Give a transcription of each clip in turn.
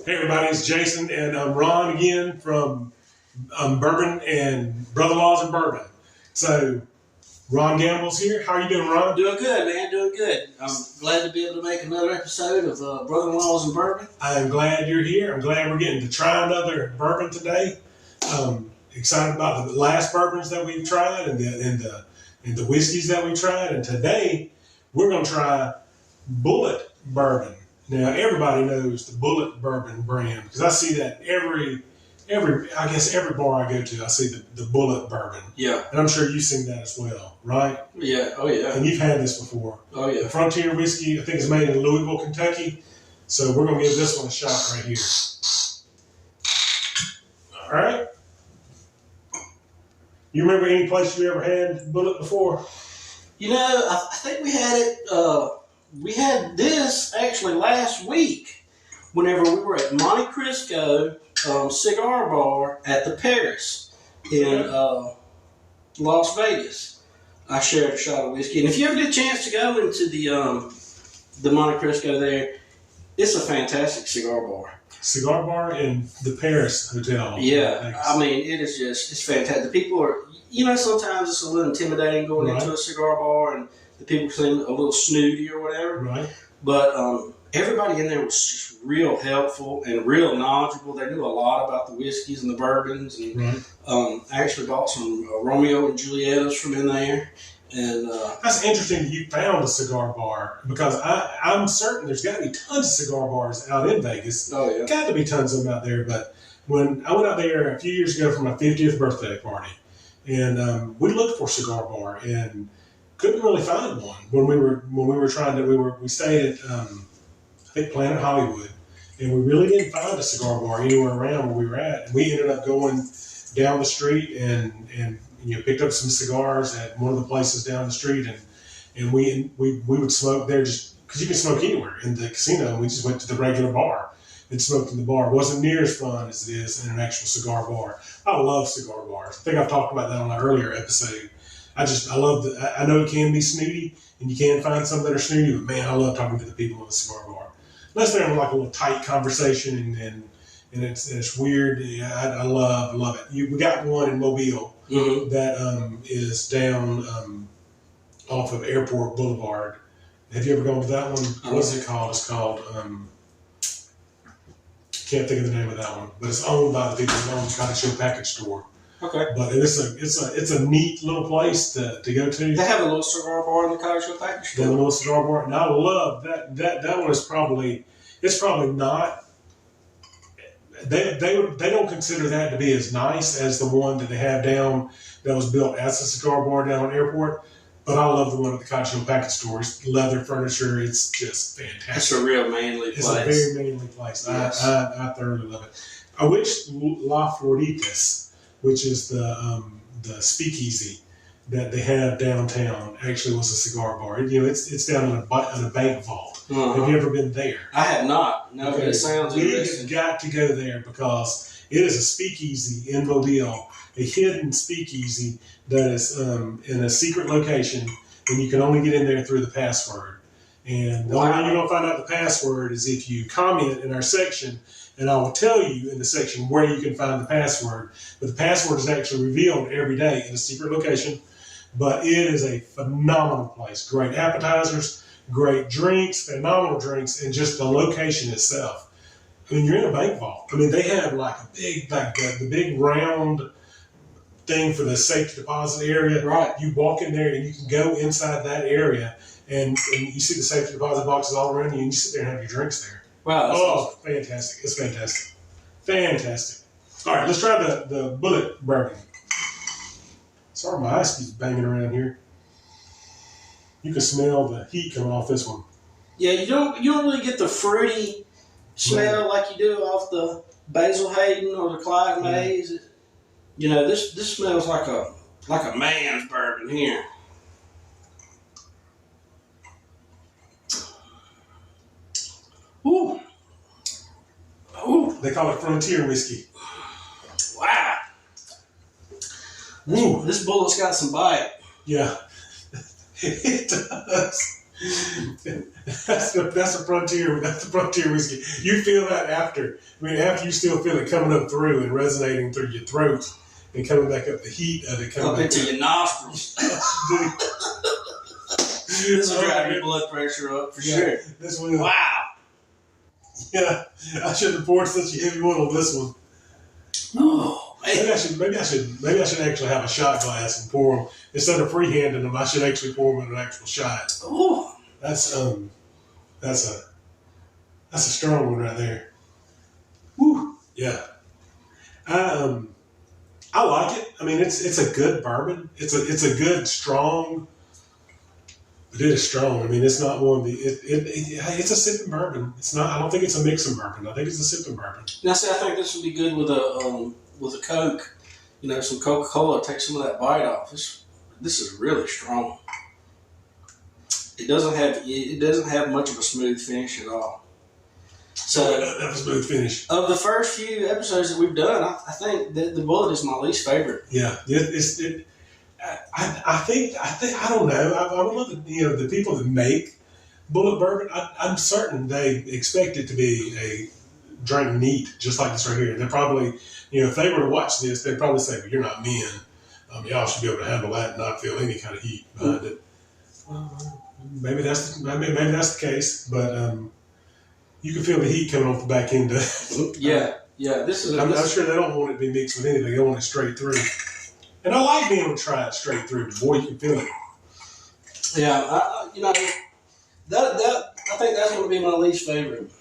Hey everybody, it's Jason and I'm Ron again from Bourbon and Brother-in-Laws and Bourbon. So Ron Gamble's here. How are you doing, Ron? Doing good, man. Doing good. I'm glad to be able to make another episode of Brother-in-Laws and Bourbon. I'm glad you're here. I'm glad we're getting to try another bourbon today. Excited about the last bourbons that we've tried and the whiskeys that we've tried. And today we're going to try Bulleit bourbon. Now everybody knows the Bulleit bourbon brand because I see that every bar I go to, I see the Bulleit bourbon. Yeah. And I'm sure you've seen that as well, right? Yeah. Oh yeah. And you've had this before. Oh yeah. The Frontier whiskey, I think it's made in Louisville, Kentucky. So we're gonna give this one a shot right here. All right. You remember any place you ever had Bulleit before? You know, I think we had it. We had this actually last week whenever we were at Monte Cristo Cigar Bar at the Paris in Las Vegas. I shared a shot of whiskey. And if you ever get a chance to go into the Monte Cristo there, it's a fantastic cigar bar. Cigar bar in the Paris Hotel. Yeah, I mean, it's fantastic. The people are, sometimes it's a little intimidating going into a cigar bar and the people seem a little snooty or whatever. Right. But everybody in there was just real helpful and real knowledgeable. They knew a lot about the whiskeys and the bourbons. And I actually bought some Romeo and Julietas from in there. And that's interesting that you found a cigar bar because I'm certain there's got to be tons of cigar bars out in Vegas. Oh, yeah. Got to be tons of them out there. But when I went out there a few years ago for my 50th birthday party, and we looked for a cigar bar and couldn't really find one when we were trying to. We stayed at I think Planet Hollywood, and we really didn't find a cigar bar anywhere around where we were at. And we ended up going down the street and picked up some cigars at one of the places down the street, and we would smoke there just because you can smoke anywhere in the casino. And we just went to the regular bar and smoked in the bar. It wasn't near as fun as it is in an actual cigar bar. I love cigar bars. I think I've talked about that on an earlier episode. I love I know it can be snooty, and you can find some that are snooty, but man, I love talking to the people in the cigar bar. Unless they're having like a little tight conversation and it's weird. Yeah, I love it. We got one in Mobile that is down off of Airport Boulevard. Have you ever gone to that one? What's it called? It's called can't think of the name of that one, but it's owned by the people who own the Cottage Hill Package Store. Okay. But it's a neat little place to go to. They have a little cigar bar in the Cottage Hill Package Store. They have a little cigar bar, and I love that one is probably not. They don't consider that to be as nice as the one that they have down that was built as a cigar bar down on Airport. But I love the one at the Cottage Hill Package Store. It's leather furniture. It's just fantastic. It's a real manly place. It's a very manly place. Yes. I thoroughly love it. I wish La Floritas, which is the speakeasy that they have downtown, actually was a cigar bar. It's down in a bank vault. Have you ever been there? I have not. No, okay. But it sounds interesting. You've got to go there because it is a speakeasy in Mobile, a hidden speakeasy that is in a secret location, and you can only get in there through the password. And the only way you're going to find out the password is if you comment in our section, and I will tell you in the section where you can find the password. But the password is actually revealed every day in a secret location. But it is a phenomenal place. Great appetizers, great drinks, phenomenal drinks, and just the location itself. I mean, you're in a bank vault. I mean, they have like a big, the big round thing for the safety deposit area. Right. You walk in there and you can go inside that area and you see the safety deposit boxes all around you and you sit there and have your drinks there. Wow. That's awesome. Fantastic. It's fantastic. Fantastic. All right, let's try the Bulleit bourbon. Sorry, my ice keeps banging around here. You can smell the heat coming off this one. Yeah, you don't really get the fruity smell like you do off the Basil Hayden or the Clive Mays. This smells like a man's bourbon here. Ooh. Ooh. They call it Frontier whiskey. Wow. This Bulleit's got some bite. Yeah. It does. That's a frontier. That's the frontier whiskey. You feel that after. I mean, after you still feel it coming up through and resonating through your throat and coming back up, the heat of it coming up into your nostrils. This will drive your blood pressure up for sure. This will. Wow. Yeah, I shouldn't have poured such a heavy one on this one. Oh, man. Maybe I should actually have a shot glass and pour them instead of freehanding them. I should actually pour them in an actual shot. Oh, that's a strong one right there. Woo, yeah. I like it. I mean, it's a good bourbon. It's a good strong. But it is strong. I mean, it's not one of the. It's a sipping bourbon. It's not. I don't think it's a mixing bourbon. I think it's a sipping bourbon. Now, see, I think this would be good with a Coke. You know, some Coca-Cola. Take some of that bite off. This is really strong. It doesn't have much of a smooth finish at all. So that was a smooth finish. Of the first few episodes that we've done, I think that the Bulleit is my least favorite. Yeah, I think I don't know. I would love the people that make Bulleit bourbon. I'm certain they expect it to be a drink neat, just like this right here. They're probably, if they were to watch this, they'd probably say, "Well, you're not men. Y'all should be able to handle that and not feel any kind of heat behind it." Well, maybe that's the case, but you can feel the heat coming off the back end. Yeah. I'm not sure they don't want it to be mixed with anything. They want it straight through. And I like being able to try it straight through. Boy, you can feel it. Yeah, I think that's going to be my least favorite.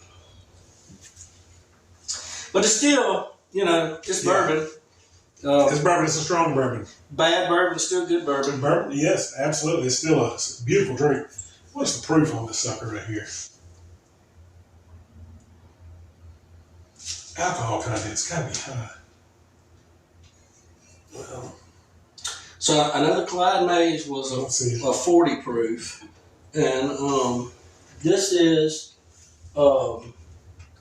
But it's still, it's bourbon. It's bourbon. It's a strong bourbon. Bad bourbon, still good bourbon. Bourbon, yes, absolutely. It's still a beautiful drink. What's the proof on this sucker right here? Alcohol content's got to be high. Well. So I know the Clyde Mays was a 40 proof, and this is a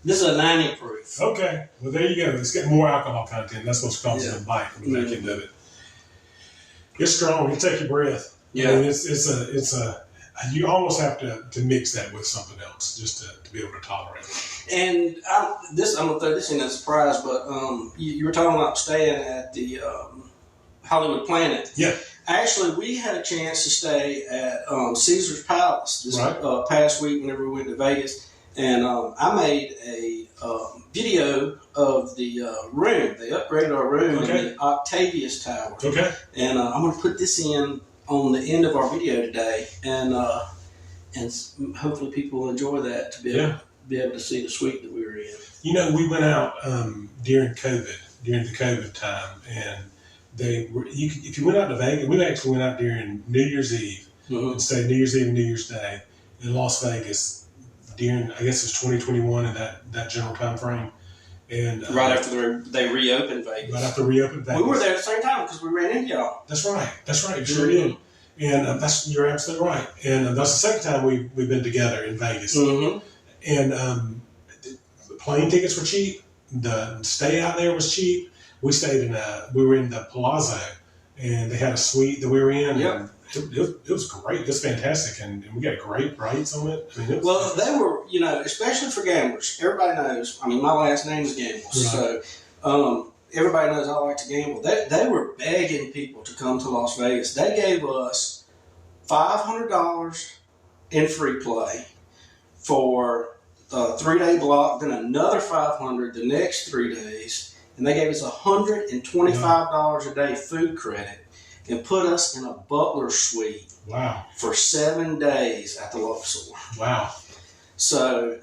90 proof. Okay, well there you go. It's got more alcohol content. That's what's causing the bite from the back end of it. It's strong. You take your breath. Yeah, I mean, it's a. You almost have to mix that with something else just to be able to tolerate it. And I'm gonna throw this in as a surprise, but you were talking about staying at the Hollywood Planet. Yeah. Actually, we had a chance to stay at Caesar's Palace this past week whenever we went to Vegas, and I made a video of the room. They upgraded our room in the Octavius Tower. Okay. And I'm going to put this in on the end of our video today, and hopefully people will enjoy that to be able to see the suite that we were in. We went out during the COVID time, and if you went out to Vegas, we actually went out during New Year's Eve and stayed New Year's Eve and New Year's Day in Las Vegas during, I guess it's 2021 in that general time frame. And right after they reopened Vegas. Right after reopened Vegas. We were there at the same time because we ran into y'all. That's right. You sure did. And you're absolutely right. And that's the second time we've been together in Vegas. Mm-hmm. And the plane tickets were cheap. The stay out there was cheap. We were in the Palazzo, and they had a suite that we were in. Yep. And it was great. It was fantastic, and we got great rates on it. I mean, they were, especially for gamblers. Everybody knows. I mean, my last name is Gambles, right. So everybody knows I like to gamble. They were begging people to come to Las Vegas. They gave us $500 in free play for a 3-day block, then another $500 the next 3 days. And they gave us $125 a day food credit and put us in a butler suite. Wow. For 7 days at the Luxor. Wow. So,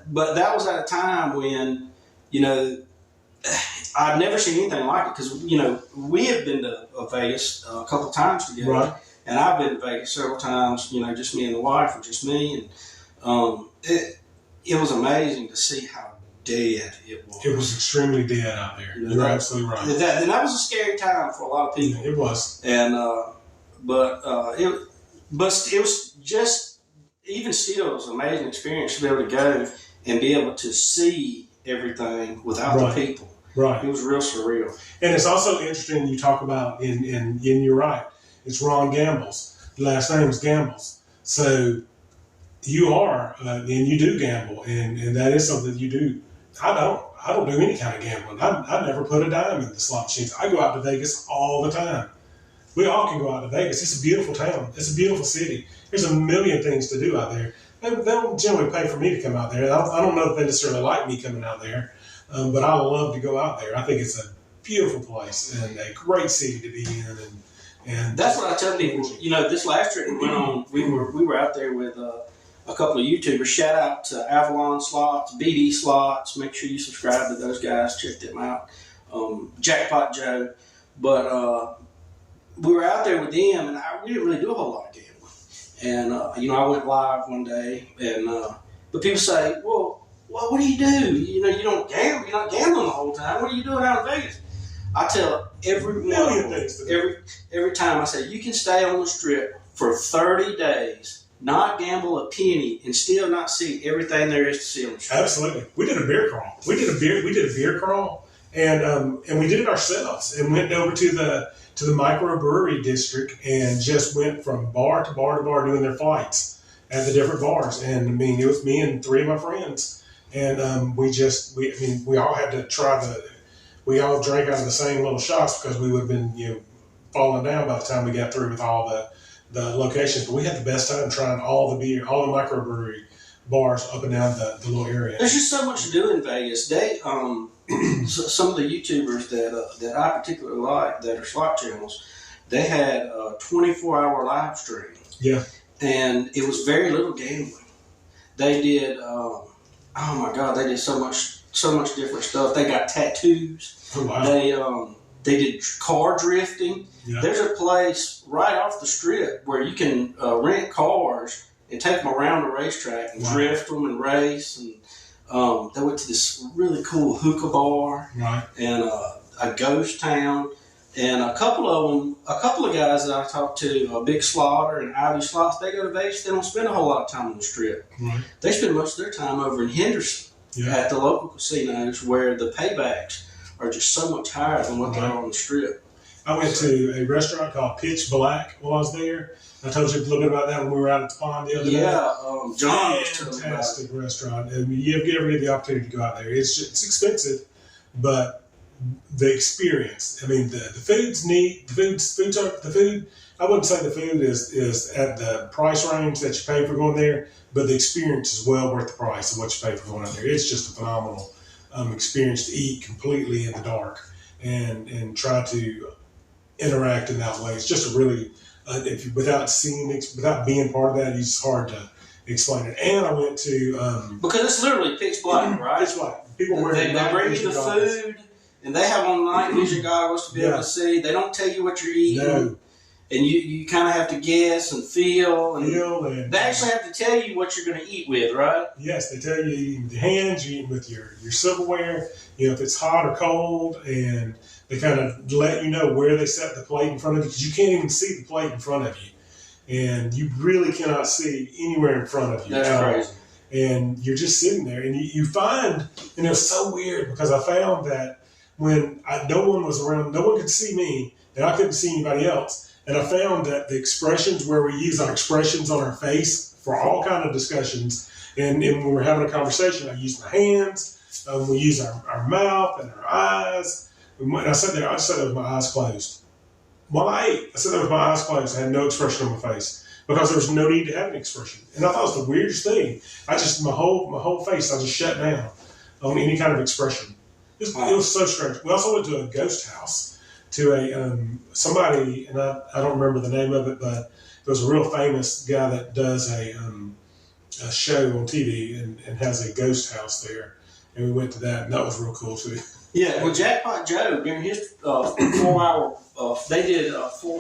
but that was at a time when, I've never seen anything like it because, we have been to Vegas a couple of times together. Right. And I've been to Vegas several times, just me and the wife or just me. And it was amazing to see how dead it was. It was extremely dead out there. You're absolutely right. And that was a scary time for a lot of people. Yeah, it was. And it was just, even still, it was an amazing experience to be able to go and be able to see everything without the people. Right. It was real surreal. And it's also interesting you talk about, and you're right, it's Ron Gambles. The last name is Gambles. So you are, and you do gamble, and that is something you do. I don't do any kind of gambling. I never put a dime in the slot machines. I go out to Vegas all the time. We all can go out to Vegas. It's a beautiful town. It's a beautiful city. There's a million things to do out there. They don't generally pay for me to come out there. I don't know if they necessarily like me coming out there, but I love to go out there. I think it's a beautiful place and a great city to be in. And that's what I tell people. This last trip we went on, we were out there with a couple of YouTubers. Shout out to Avalon Slots, BD Slots. Make sure you subscribe to those guys. Check them out. Jackpot Joe. But we were out there with them, and we didn't really do a whole lot of gambling. And I went live one day, and but people say, "Well, what do you do? You don't gamble. You're not gambling the whole time. What are you doing out in Vegas?" I tell every time I say, you can stay on the strip for 30 days, not gamble a penny, and still not see everything there is to see on the strip. Absolutely. We did a beer crawl. We did a beer crawl, and we did it ourselves, and went over to the microbrewery district and just went from bar to bar to bar doing their flights at the different bars. And I mean, it was me and three of my friends, and we all had to try we all drank out of the same little shots because we would have been falling down by the time we got through with all the locations. But we had the best time trying all the beer, all the microbrewery bars up and down the little area. There's just so much to do in Vegas. They some of the YouTubers that I particularly like that are slot channels, they had a 24-hour live stream. Yeah. And it was very little gambling. They did oh my God, they did so much different stuff. They got tattoos. Oh, wow. They did car drifting. Yeah. There's a place right off the strip where you can rent cars and take them around the racetrack and drift them and race. And they went to this really cool hookah bar and a ghost town. And a couple of guys that I talked to, Big Slaughter and Ivy Slots, they go to Vegas. They don't spend a whole lot of time on the strip. Right. They spend most of their time over in Henderson at the local casinos where the paybacks are just so much higher than what they are on the strip. I went to a restaurant called Pitch Black while I was there. I told you a little bit about that when we were out at the pond the other day. John was telling me about it. Fantastic restaurant. And you ever get the opportunity to go out there, it's expensive, but the experience. I mean, the food's neat. The food. I wouldn't say the food is at the price range that you pay for going there, but the experience is well worth the price of what you pay for going out there. It's just a phenomenal experience to eat completely in the dark and try to interact in that way. It's just a really without being part of that, it's hard to explain it. And I went to because it's literally pitch black, right? Pitch black. People wear they bring you the food. And they have on night vision goggles to be able to see. They don't tell you what you're eating. No. And you kind of have to guess and feel. And they actually have to tell you what you're going to eat with, right? Yes, they tell you eating with your hands, you're eating with your silverware, if it's hot or cold. And they kind of let you know where they set the plate in front of you because you can't even see the plate in front of you. And you really cannot see anywhere in front of you. That's crazy. And you're just sitting there. And you find, and it was so weird because I found that when no one was around, no one could see me, and I couldn't see anybody else. And I found that the expressions where we use our expressions on our face for all kind of discussions, and when we're having a conversation, I use my hands, we use our mouth and our eyes. And I sat there with my eyes closed. While I ate, I sat there with my eyes closed. I had no expression on my face because there was no need to have an expression. And I thought it was the weirdest thing. My whole face, I just shut down on any kind of expression. It was so strange. We also went to a ghost house, to somebody, and I don't remember the name of it, but it was a real famous guy that does a show on TV and has a ghost house there. And we went to that, and that was real cool too. Yeah, well, Jackpot Joe, during his 4-hour, they did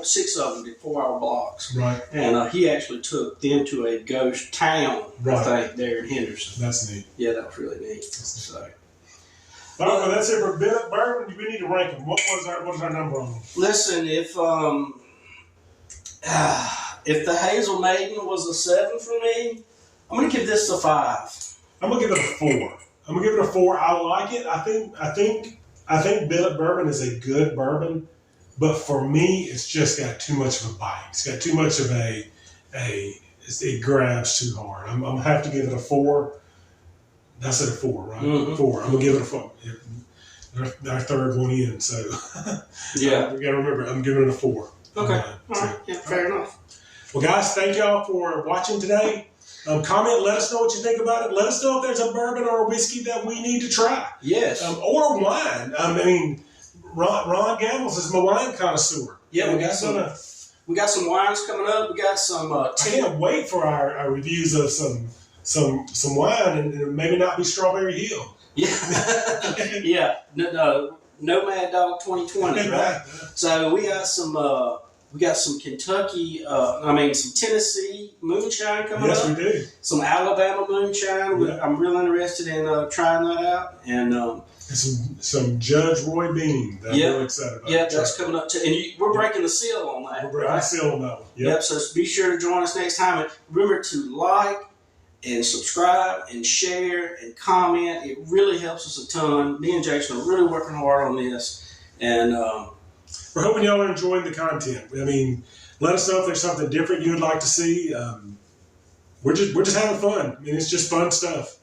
6 of them did 4-hour blocks. Right. And he actually took them to a ghost town, I think, there in Henderson. That's neat. Yeah, that was really neat. So. All right, well, that's it for Bulleit Bourbon. We need to rank them. What is our number on them? Listen, if the Hazel Maiden was a 7 for me, I'm going to give this a 5. I'm going to give it a 4. I'm going to give it a 4. I like it. I think Bulleit Bourbon is a good bourbon, but for me, it's just got too much of a bite. It's got too much of a it grabs too hard. I'm gonna have to give it a 4. I said a 4, right? Mm-hmm. 4. I'm gonna give it a 4. Our third one in, so yeah, we gotta remember I'm giving it a 4. Okay, all right, yeah, fair enough. Well, guys, thank y'all for watching today. Comment, let us know what you think about it. Let us know if there's a bourbon or a whiskey that we need to try. Yes. Or wine. I mean, Ron Gambles is my wine connoisseur. Yeah, we got some wines coming up. We got some. I can't wait for our reviews of some wine and maybe not be Strawberry Hill. Yeah, yeah. No Mad Dog 2020, right? So we got some. We got some Kentucky. Some Tennessee moonshine coming up. Yes, we do. Some Alabama moonshine. Yeah. I'm real interested in trying that out. And some Judge Roy Bean that I'm really excited about. Yeah, that's coming up too. And we're breaking the seal on that. We're breaking the seal on that one. Yep. So be sure to join us next time. And remember to like and subscribe and share and comment. It really helps us a ton. Me and Jason are really working hard on this. And we're hoping y'all are enjoying the content. I mean, let us know if there's something different you would like to see. We're just having fun. I mean, it's just fun stuff.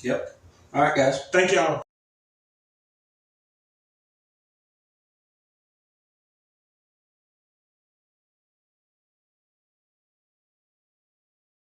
Yep. All right, guys. Thank y'all.